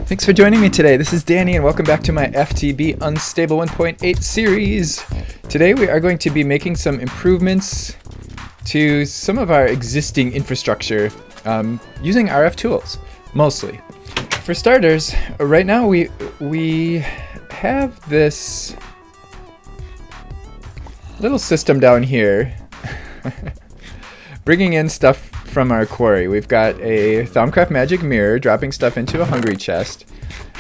Thanks for joining me today. This is Danny and welcome back to my FTB Unstable 1.8 series. Today we are going to be making some improvements to some of our existing infrastructure using RFTools, mostly. For starters, right now we have this little system down here bringing in stuff from our quarry. We've got a Thaumcraft magic mirror dropping stuff into a hungry chest,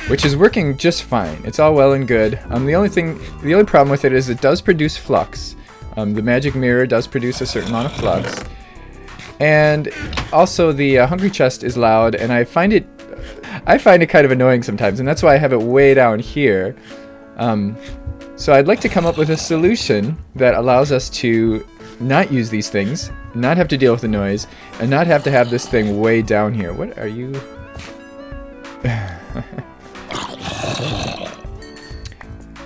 which is working just fine. It's all well and good. The only problem with it is it does produce flux. The magic mirror does produce a certain amount of flux, and also the hungry chest is loud, and I find it kind of annoying sometimes, and that's why I have it way down here. So I'd like to come up with a solution that allows us to not use these things, not have to deal with the noise, and not have to have this thing way down here. What are you?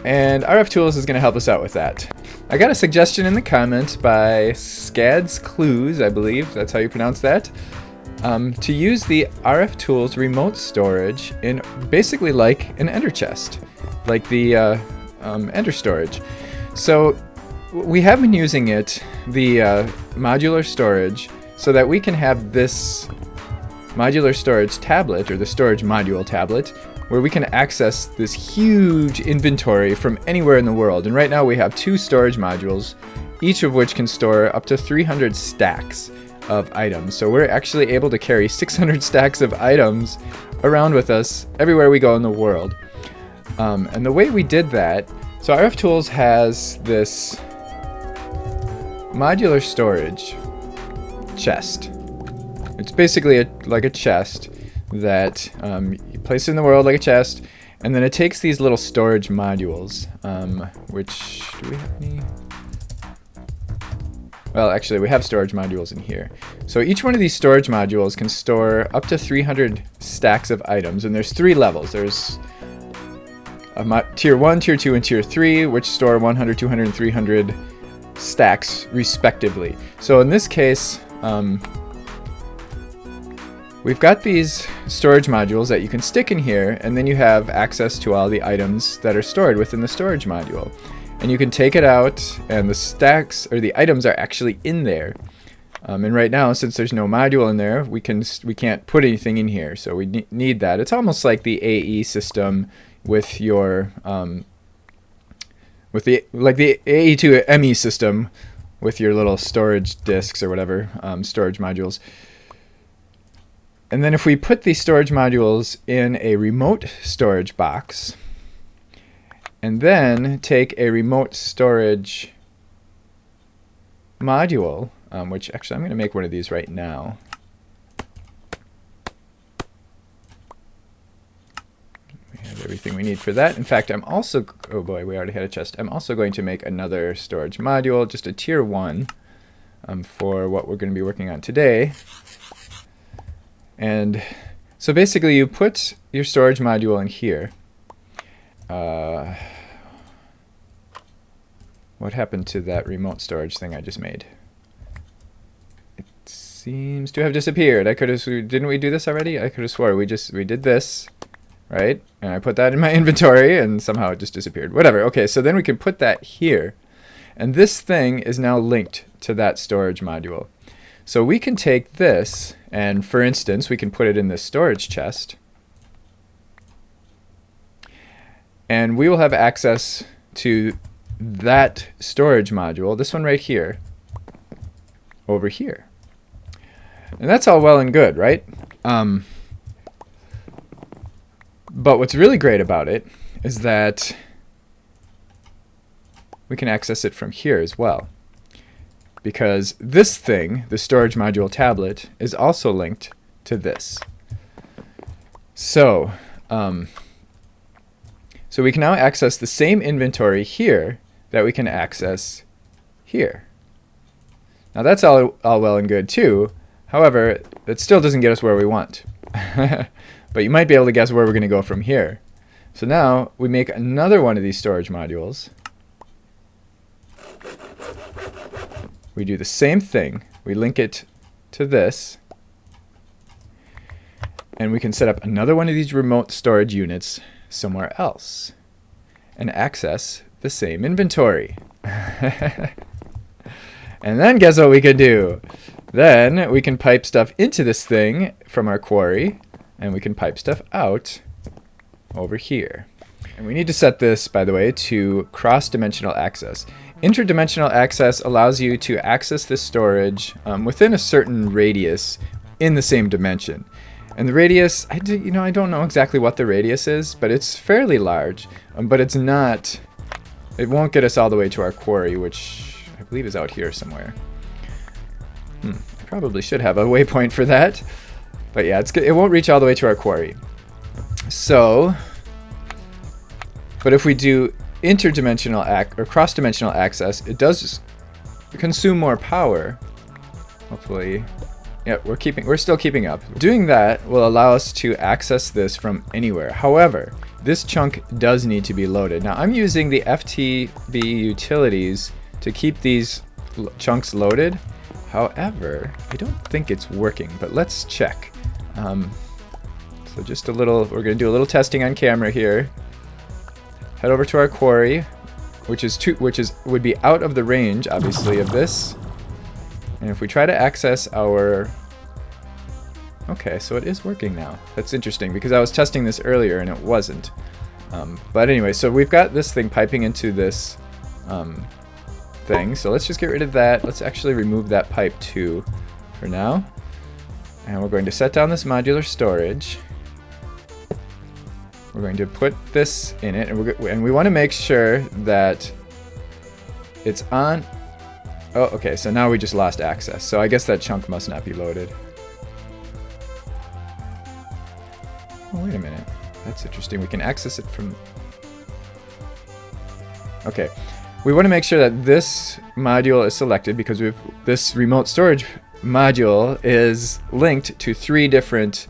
And RFTools is going to help us out with that. I got a suggestion in the comments by Scads Clues, I believe that's how you pronounce that, to use the RFTools Remote Storage in basically like an Ender chest, like the Ender storage. So we have been using it, the modular storage, so that we can have this modular storage tablet, or the storage module tablet, where we can access this huge inventory from anywhere in the world. And right now we have 2 storage modules, each of which can store up to 300 stacks of items. So we're actually able to carry 600 stacks of items around with us everywhere we go in the world. And the way we did that, so RFTools has this modular storage chest. It's basically like a chest that you place in the world like a chest, and then it takes these little storage modules, which, do we have any? Well, actually we have storage modules in here. So each one of these storage modules can store up to 300 stacks of items, and there's 3 levels. There's tier 1, tier 2, and tier 3, which store 100, 200, and 300 stacks respectively. So in this case, we've got these storage modules that you can stick in here, and then you have access to all the items that are stored within the storage module. And you can take it out, and the stacks, or the items, are actually in there. And right now, since there's no module in there, we can't put anything in here, so we need that. It's almost like the AE system with your the AE2 ME system with your little storage disks or whatever, storage modules. And then if we put these storage modules in a remote storage box, and then take a remote storage module, which actually I'm going to make one of these right now. We have everything we need for that. In fact, I'm also, oh boy, we already had a chest. I'm also going to make another storage module, just a tier 1, for what we're going to be working on today. And so basically you put your storage module in here. What happened to that remote storage thing I just made? It seems to have disappeared. Didn't we do this already? I could have swore we did this, right? And I put that in my inventory and somehow it just disappeared. Whatever. Okay, so then we can put that here. And this thing is now linked to that storage module. So we can take this, and for instance, we can put it in this storage chest, and we will have access to that storage module, this one right here, over here. And that's all well and good, right? But what's really great about it is that we can access it from here as well, because this thing, the storage module tablet, is also linked to this. So, so we can now access the same inventory here that we can access here. Now that's all well and good too. However, that still doesn't get us where we want. But you might be able to guess where we're going to go from here. So now we make another one of these storage modules. We do the same thing. We link it to this. And we can set up another one of these remote storage units somewhere else and access the same inventory. And then guess what we can do? Then we can pipe stuff into this thing from our quarry, and we can pipe stuff out over here. And we need to set this, by the way, to cross-dimensional access. Interdimensional access allows you to access this storage within a certain radius in the same dimension. And the radius, I don't know exactly what the radius is, but it's fairly large. But it's not, it won't get us all the way to our quarry, which I believe is out here somewhere. I probably should have a waypoint for that. But yeah, it won't reach all the way to our quarry. So, but if we do interdimensional or cross-dimensional access, it does consume more power. Hopefully, yeah, we're still keeping up. Doing that will allow us to access this from anywhere. However, this chunk does need to be loaded. Now, I'm using the FTB utilities to keep these chunks loaded. However, I don't think it's working, but let's check. So just we're going to do a little testing on camera here. Head over to our quarry, which would be out of the range, obviously, of this. And if we try to access our... Okay, so it is working now. That's interesting, because I was testing this earlier and it wasn't. But anyway, so we've got this thing piping into this thing. So let's just get rid of that. Let's actually remove that pipe too for now. And we're going to set down this modular storage. We're going to put this in it, and we want to make sure that it's on. Oh, okay, so now we just lost access. So I guess that chunk must not be loaded. Oh, wait a minute. That's interesting. We can access it from... Okay. We want to make sure that this module is selected because this remote storage module is linked to 3 different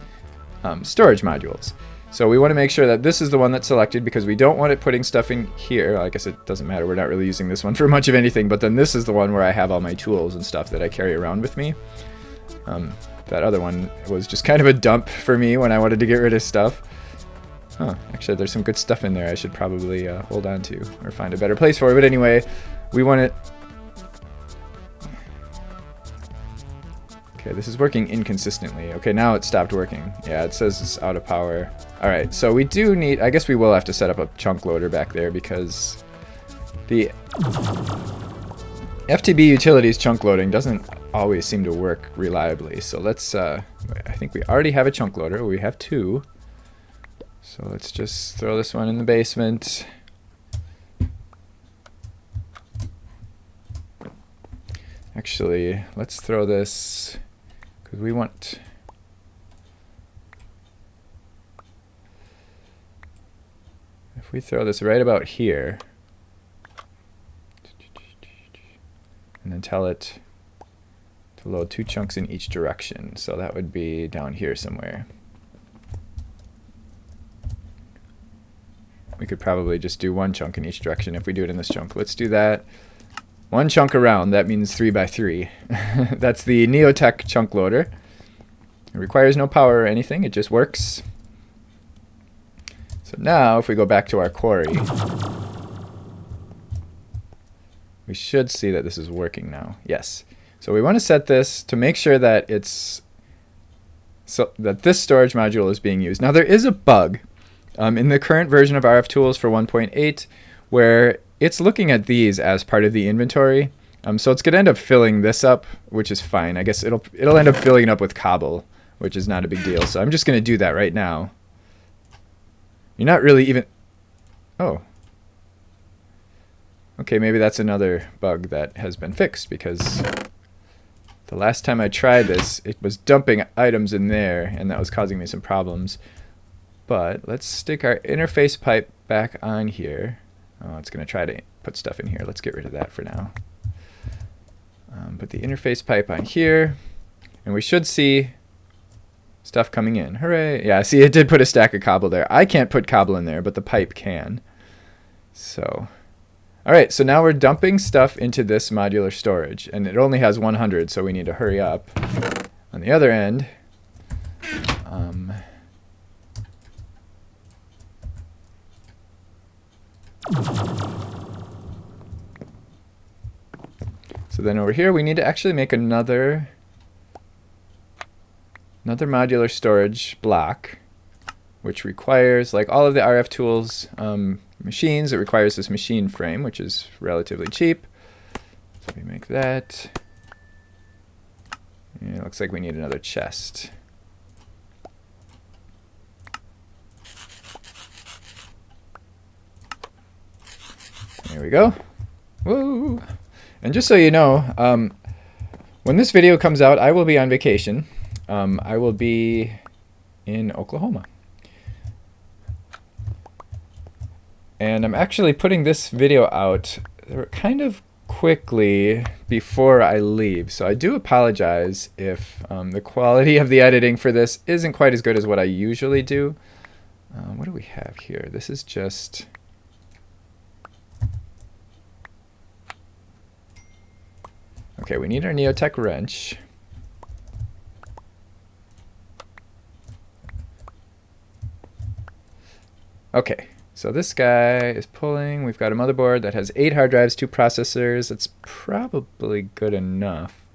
storage modules. So we want to make sure that this is the one that's selected because we don't want it putting stuff in here. I guess it doesn't matter. We're not really using this one for much of anything, but then this is the one where I have all my tools and stuff that I carry around with me. That other one was just kind of a dump for me when I wanted to get rid of stuff. Huh, actually there's some good stuff in there I should probably hold on to or find a better place for it. But anyway, we want it... Okay, this is working inconsistently. Okay, now it stopped working. Yeah, it says it's out of power. Alright, so we do need... I guess we will have to set up a chunk loader back there because the FTB utilities chunk loading doesn't always seem to work reliably. So let's... I think we already have a chunk loader. We have 2. So let's just throw this one in the basement. Actually, let's throw this... because we want... If we throw this right about here, and then tell it to load 2 chunks in each direction, so that would be down here somewhere. We could probably just do 1 chunk in each direction if we do it in this chunk. Let's do that. 1 chunk around, that means 3 by 3. That's the Neotech chunk loader. It requires no power or anything, it just works. So now, if we go back to our quarry, we should see that this is working now. Yes. So we want to set this to make sure that that this storage module is being used. Now there is a bug in the current version of RFTools for 1.8 where it's looking at these as part of the inventory. So it's going to end up filling this up, which is fine. I guess it'll end up filling it up with cobble, which is not a big deal. So I'm just going to do that right now. You're not really even... Oh. Okay, maybe that's another bug that has been fixed because the last time I tried this, it was dumping items in there and that was causing me some problems. But let's stick our interface pipe back on here. Oh, it's going to try to put stuff in here. Let's get rid of that for now. Put the interface pipe on here, and we should see stuff coming in. Hooray! Yeah, see, it did put a stack of cobble there. I can't put cobble in there, but the pipe can. So, all right, so now we're dumping stuff into this modular storage, and it only has 100, so we need to hurry up. On the other end, So then over here, we need to actually make another modular storage block, which requires, like all of the RFTools machines, it requires this machine frame, which is relatively cheap. So we make that. And it looks like we need another chest. There we go. Woo! And just so you know, when this video comes out, I will be on vacation. I will be in Oklahoma. And I'm actually putting this video out kind of quickly before I leave. So I do apologize if the quality of the editing for this isn't quite as good as what I usually do. What do we have here? This is just... Okay, we need our Neotech wrench. Okay, so this guy is pulling. We've got a motherboard that has 8 hard drives, 2 processors. That's probably good enough.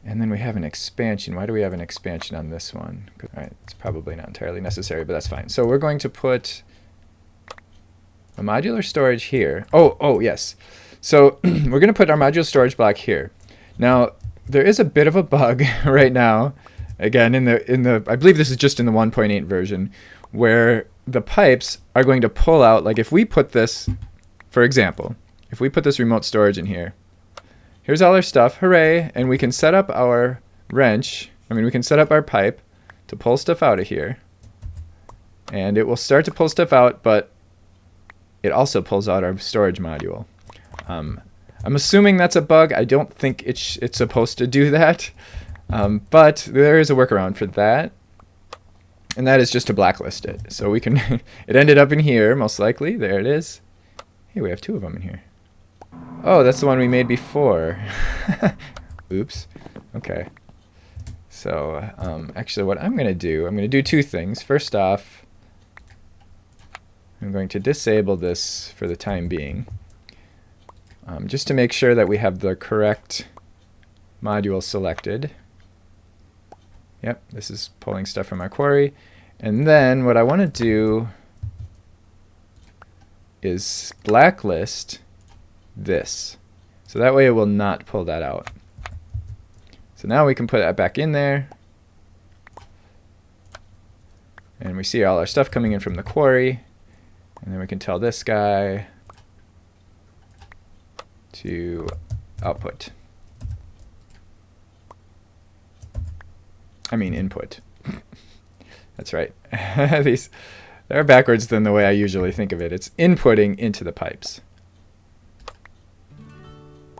And then we have an expansion. Why do we have an expansion on this one? All right, it's probably not entirely necessary, but that's fine. So we're going to put a modular storage here. Oh, yes. So we're going to put our modular storage block here. Now, there is a bit of a bug right now, again, in the I believe this is just in the 1.8 version, where the pipes are going to pull out, like if we put this, for example, if we put this remote storage in here, here's all our stuff, hooray, and we can set up our wrench, we can set up our pipe to pull stuff out of here, and it will start to pull stuff out, but it also pulls out our storage module. I'm assuming that's a bug. I don't think it's supposed to do that, but there is a workaround for that, and that is just to blacklist it. So we can, it ended up in here, most likely. There it is. Hey, we have 2 of them in here. Oh, that's the one we made before. Oops. Okay. So actually what I'm going to do 2 things. First off, I'm going to disable this for the time being. Just to make sure that we have the correct module selected. Yep, this is pulling stuff from our Quarry. And then what I want to do is blacklist this. So that way it will not pull that out. So now we can put that back in there. And we see all our stuff coming in from the Quarry. And then we can tell this guy to output. Input. That's right. They're backwards than the way I usually think of it. It's inputting into the pipes.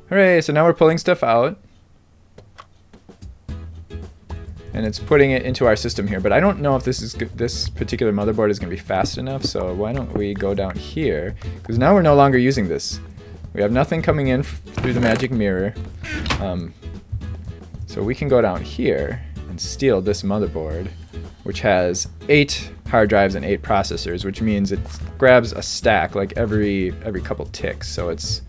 Hooray, so now we're pulling stuff out. And it's putting it into our system here. But I don't know if this particular motherboard is going to be fast enough, so why don't we go down here? Because now we're no longer using this. We have nothing coming in through the magic mirror. So we can go down here and steal this motherboard, which has 8 hard drives and 8 processors, which means it grabs a stack like every couple ticks. So it's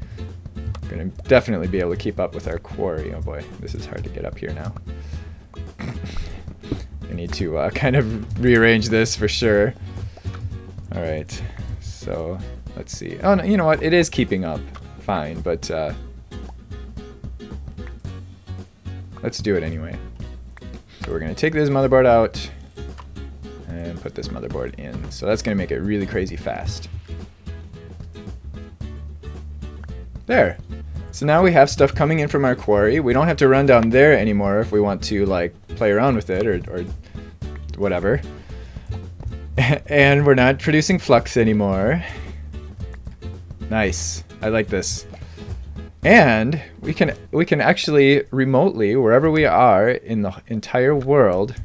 going to definitely be able to keep up with our Quarry. Oh boy, this is hard to get up here now. I need to kind of rearrange this for sure. All right, so let's see. Oh, no, you know what? It is keeping up fine, but let's do it anyway. So we're going to take this motherboard out and put this motherboard in. So that's going to make it really crazy fast. There. So now we have stuff coming in from our Quarry. We don't have to run down there anymore if we want to like play around with it or whatever. And we're not producing flux anymore. Nice. I like this. And we can actually remotely, wherever we are in the entire world,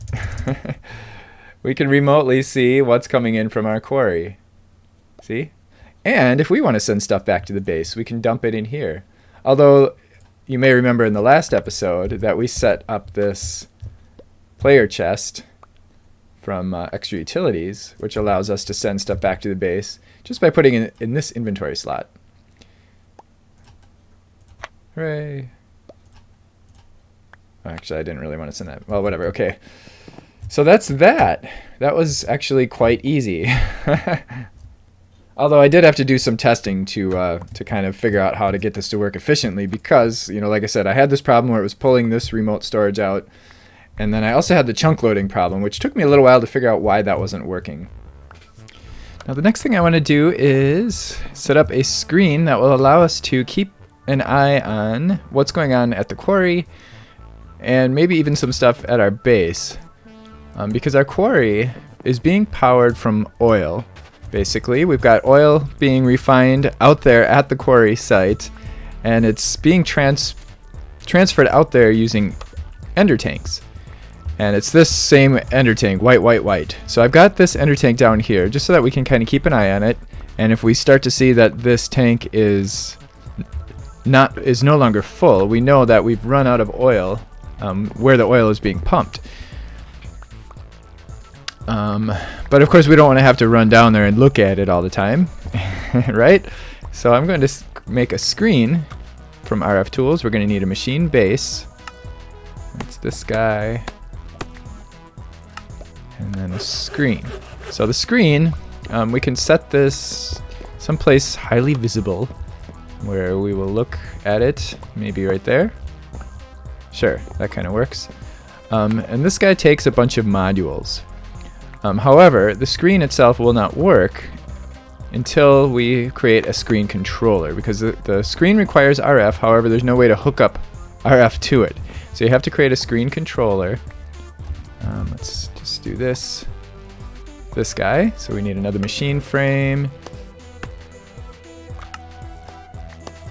we can remotely see what's coming in from our Quarry. See? And if we want to send stuff back to the base, we can dump it in here. Although you may remember in the last episode that we set up this player chest from extra utilities, which allows us to send stuff back to the base just by putting it in this inventory slot. Hooray. Actually, I didn't really want to send that. Well, whatever. Okay. So that's that. That was actually quite easy. Although I did have to do some testing to kind of figure out how to get this to work efficiently because, you know, like I said, I had this problem where it was pulling this remote storage out. And then I also had the chunk loading problem, which took me a little while to figure out why that wasn't working. Now the next thing I want to do is set up a screen that will allow us to keep an eye on what's going on at the quarry and maybe even some stuff at our base. Because our quarry is being powered from oil. Basically, we've got oil being refined out there at the quarry site, and it's being transferred out there using ender tanks. And it's this same ender tank, white. So I've got this ender tank down here just so that we can kind of keep an eye on it. And if we start to see that this tank is no longer full, we know that we've run out of oil where the oil is being pumped. But of course we don't want to have to run down there and look at it all the time, right? So I'm going to make a screen from RFTools. We're going to need a machine base. It's this guy. And then a screen. So the screen, we can set this someplace highly visible where we will look at it, maybe right there. Sure, that kind of works. And this guy takes a bunch of modules. However, the screen itself will not work until we create a screen controller because the screen requires RF. However, there's no way to hook up RF to it. So you have to create a screen controller. Let's just do this guy. So we need another machine frame.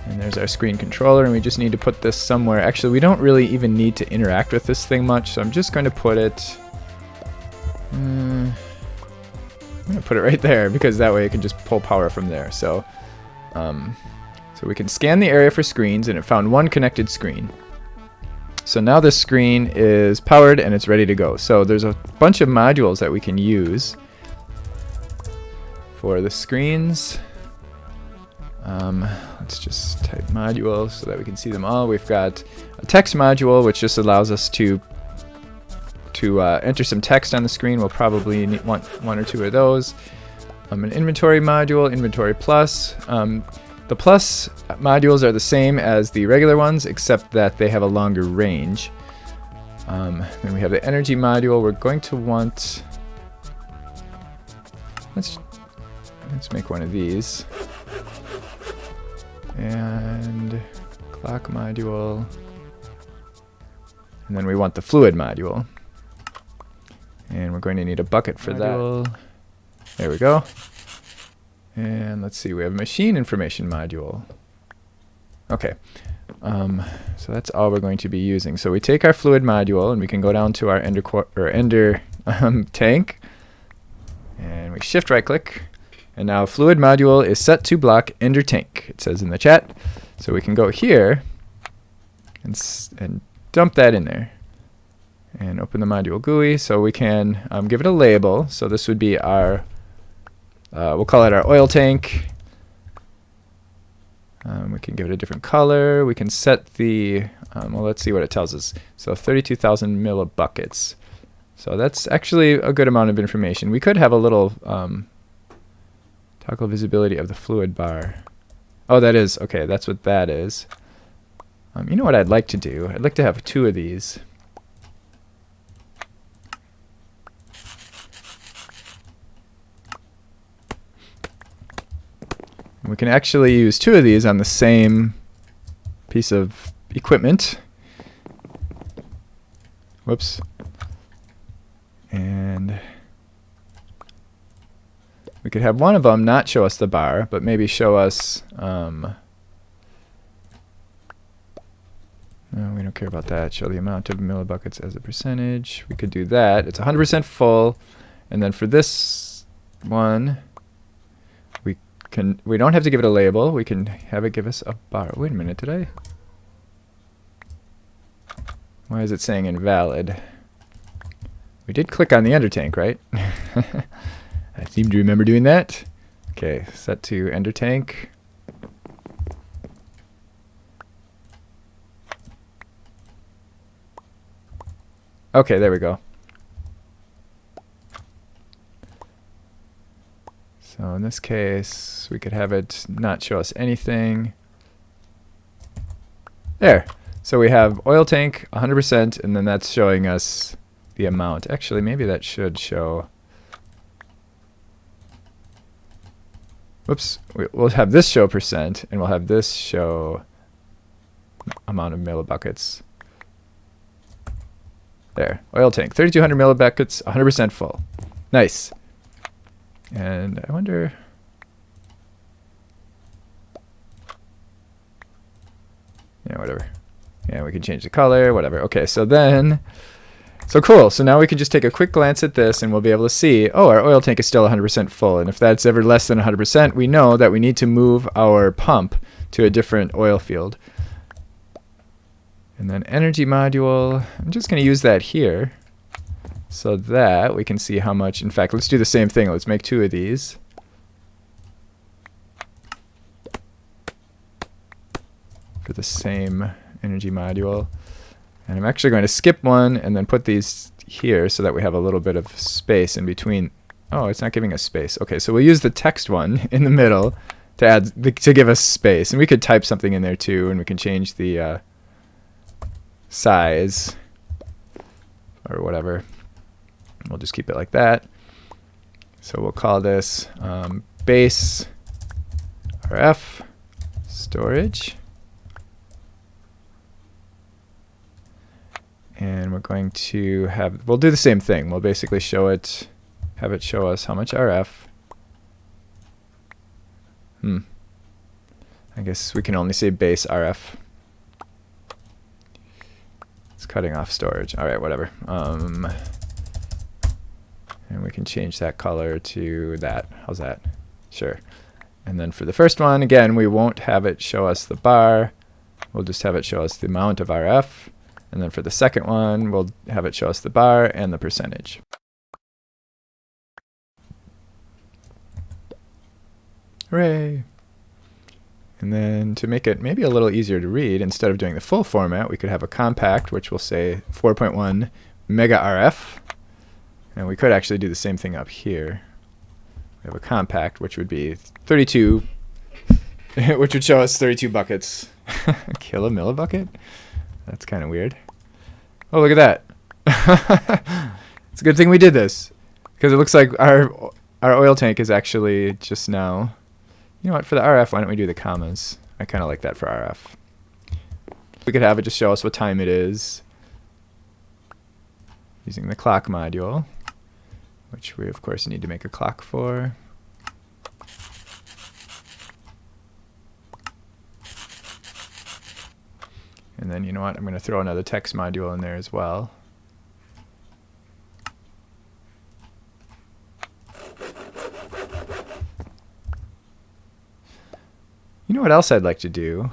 And there's our screen controller, and we just need to put this somewhere. Actually, we don't really even need to interact with this thing much, so I'm just going to put it... I'm going to put it right there, because that way it can just pull power from there. So we can scan the area for screens, and it found one connected screen. So now this screen is powered, and it's ready to go. So there's a bunch of modules that we can use for the screens. Let's just type module so that we can see them all. We've got a text module, which just allows us to enter some text on the screen. We'll probably want one or two of those. An inventory module, inventory plus. The plus modules are the same as the regular ones, except that they have a longer range. Then we have the energy module. We're going to want... Let's make one of these. And clock module. And then we want the fluid module. And we're going to need a bucket for that. There we go. And let's see, we have a machine information module. Okay. So that's all we're going to be using. So we take our fluid module and we can go down to our ender tank. And we shift right click. And now fluid module is set to block ender tank, it says in the chat. So we can go here and dump that in there. And open the module GUI so we can give it a label. So this would be our, we'll call it our oil tank. We can give it a different color. We can set the, well, let's see what it tells us. So 32,000 millibuckets. So that's actually a good amount of information. We could have a little toggle visibility of the fluid bar. Oh, that is, okay, that's what that is. You know what I'd like to do? I'd like to have two of these. We can actually use two of these on the same piece of equipment. Whoops. And we could have one of them not show us the bar, but maybe show us... no, we don't care about that. Show the amount of millibuckets as a percentage. We could do that. It's 100% full. And then for this one... we don't have to give it a label. We can have it give us a bar. Wait a minute, did I? Why is it saying invalid? We did click on the ender tank, right? I seem to remember doing that. Okay, set to ender tank. Okay, there we go. So in this case, we could have it not show us anything. There. So we have oil tank 100%, and then that's showing us the amount. Actually, maybe that should show. Whoops. We'll have this show percent, and we'll have this show amount of millibuckets. There. Oil tank 3,200 millibuckets, 100% full. Nice. And I wonder. Yeah, whatever. Yeah, we can change the color, whatever. Okay, so then, so cool. So now we can just take a quick glance at this and we'll be able to see, oh, our oil tank is still 100% full. And if that's ever less than 100%, we know that we need to move our pump to a different oil field. And then energy module, I'm just going to use that here so that we can see how much. In fact, let's do the same thing. Let's make 2 of these. For the same energy module. And I'm actually going to skip one and then put these here so that we have a little bit of space in between. Oh, it's not giving us space. Okay, so we'll use the text one in the middle to add to give us space. And we could type something in there too, and we can change the size or whatever. We'll just keep it like that. So we'll call this base RF storage. And we're going to have, we'll do the same thing. We'll basically show it, have it show us how much RF. I guess we can only say base RF. It's cutting off storage. All right, whatever. And we can change that color to that. How's that? Sure. And then for the first one, again, we won't have it show us the bar. We'll just have it show us the amount of RF. And then for the second one, we'll have it show us the bar and the percentage. Hooray! And then to make it maybe a little easier to read, instead of doing the full format, we could have a compact, which will say 4.1 mega RF. And we could actually do the same thing up here. We have a compact, which would be 32, which would show us 32 buckets. Kill a millibucket? That's kind of weird. Oh, look at that. It's a good thing we did this, because it looks like our oil tank is actually just now. You know what, for the RF, why don't we do the commas? I kind of like that for RF. We could have it just show us what time it is using the clock module, which we of course need to make a clock for. And then, you know what, I'm going to throw another text module in there as well. You know what else I'd like to do?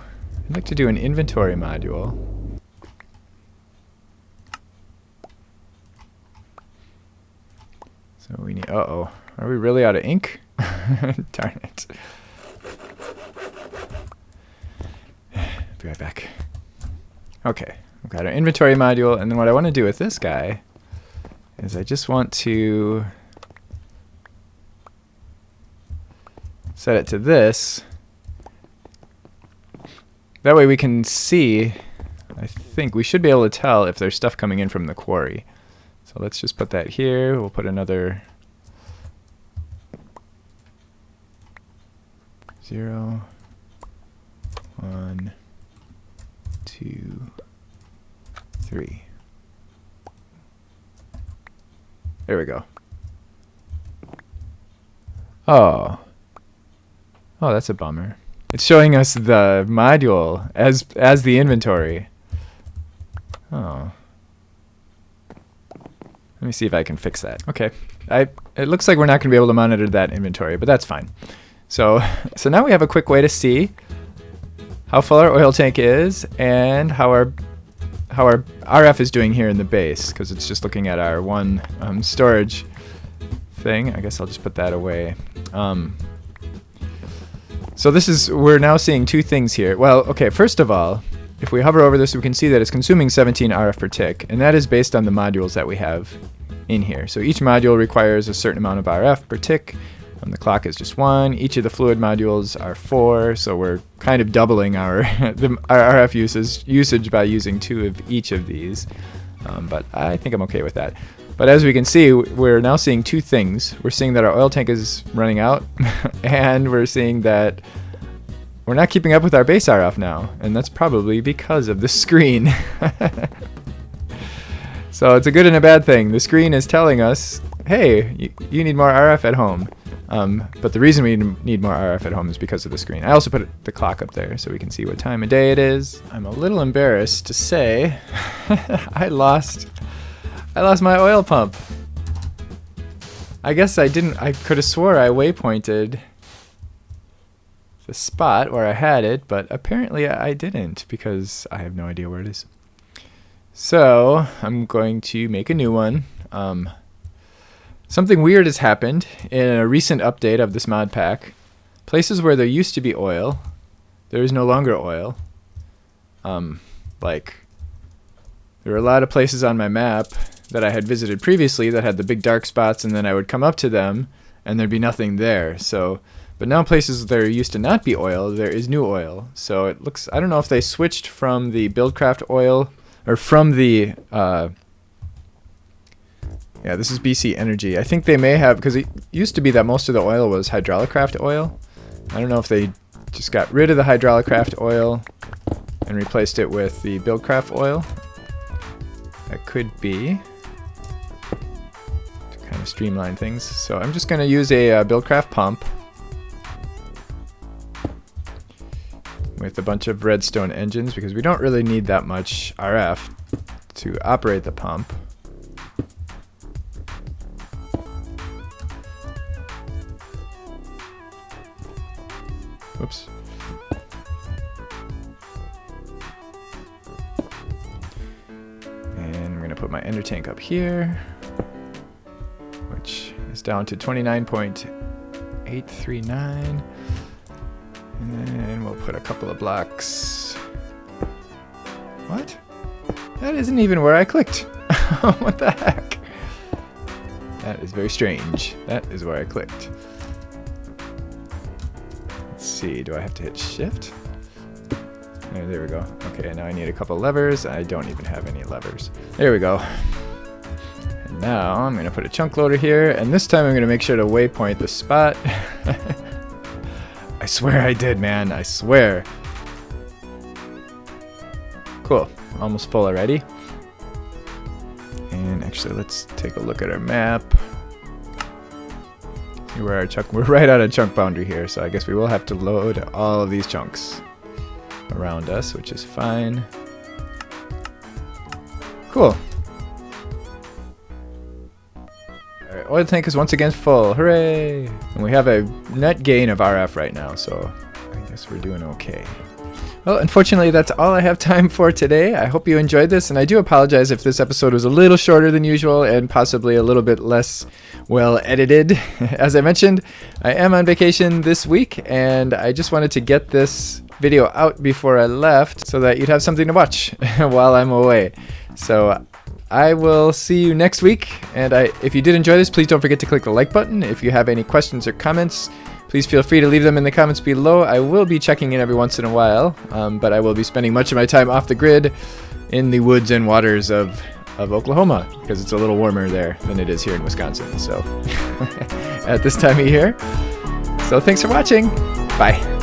I'd like to do an inventory module. So we need, uh-oh, are we really out of ink? Darn it. Be right back. Okay, we've got our inventory module, and then what I want to do with this guy is I just want to set it to this. That way we can see, I think we should be able to tell if there's stuff coming in from the quarry. So let's just put that here. We'll put another 0, 1, 2, 3. There we go. Oh, that's a bummer. It's showing us the module as the inventory. Oh. Let me see if I can fix that. Okay. It looks like we're not going to be able to monitor that inventory, but that's fine. So now we have a quick way to see how full our oil tank is and how how our RF is doing here in the base, because it's just looking at our one storage thing. I guess I'll just put that away. So we're now seeing two things here. Well, okay, first of all, if we hover over this, we can see that it's consuming 17 RF per tick, and that is based on the modules that we have in here. So each module requires a certain amount of RF per tick. The clock is just 1. Each of the fluid modules are 4, so we're kind of doubling our RF usage by using 2 of each of these. But I think I'm okay with that. But as we can see, we're now seeing two things. We're seeing that our oil tank is running out, and we're seeing that we're not keeping up with our base RF now, and that's probably because of the screen. So it's a good and a bad thing. The screen is telling us, hey, you need more RF at home. But the reason we need more RF at home is because of the screen. I also put the clock up there so we can see what time of day it is. I'm a little embarrassed to say I lost my oil pump. I guess I could have swore I waypointed the spot where I had it, but apparently I didn't, because I have no idea where it is. So I'm going to make a new one. Something weird has happened in a recent update of this mod pack. Places where there used to be oil, there is no longer oil. Like, there were a lot of places on my map that I had visited previously that had the big dark spots, and then I would come up to them and there'd be nothing there. So, but now places there used to not be oil, there is new oil. So it looks, I don't know if they switched from the Buildcraft oil, or from the yeah, this is BC Energy. I think they may have, because it used to be that most of the oil was Hydraulicraft oil. I don't know if they just got rid of the Hydraulicraft oil and replaced it with the Buildcraft oil. That could be, to kind of streamline things. So I'm just going to use a Buildcraft pump with a bunch of redstone engines, because we don't really need that much RF to operate the pump. Oops. And I'm going to put my ender tank up here, which is down to 29.839. And then we'll put a couple of blocks. What? That isn't even where I clicked. What the heck? That is very strange. That is where I clicked. Let's see, do I have to hit shift? There we go. Okay, now I need a couple levers. I don't even have any levers. There we go. And now I'm going to put a chunk loader here, and this time I'm going to make sure to waypoint the spot. I swear I did, man. I swear. Cool. Almost full already. And actually, let's take a look at our map. See where our chunk. We're right out of chunk boundary here, so I guess we will have to load all of these chunks around us, which is fine. Cool. Alright, oil tank is once again full. Hooray! And we have a net gain of RF right now, so I guess we're doing okay. Well, unfortunately, that's all I have time for today. I hope you enjoyed this, and I do apologize if this episode was a little shorter than usual and possibly a little bit less well edited. As I mentioned, I am on vacation this week, and I just wanted to get this video out before I left so that you'd have something to watch while I'm away. So I will see you next week, and if you did enjoy this, please don't forget to click the like button. If you have any questions or comments, please feel free to leave them in the comments below. I will be checking in every once in a while, but I will be spending much of my time off the grid in the woods and waters of Oklahoma, because it's a little warmer there than it is here in Wisconsin, so at this time of year. So thanks for watching. Bye.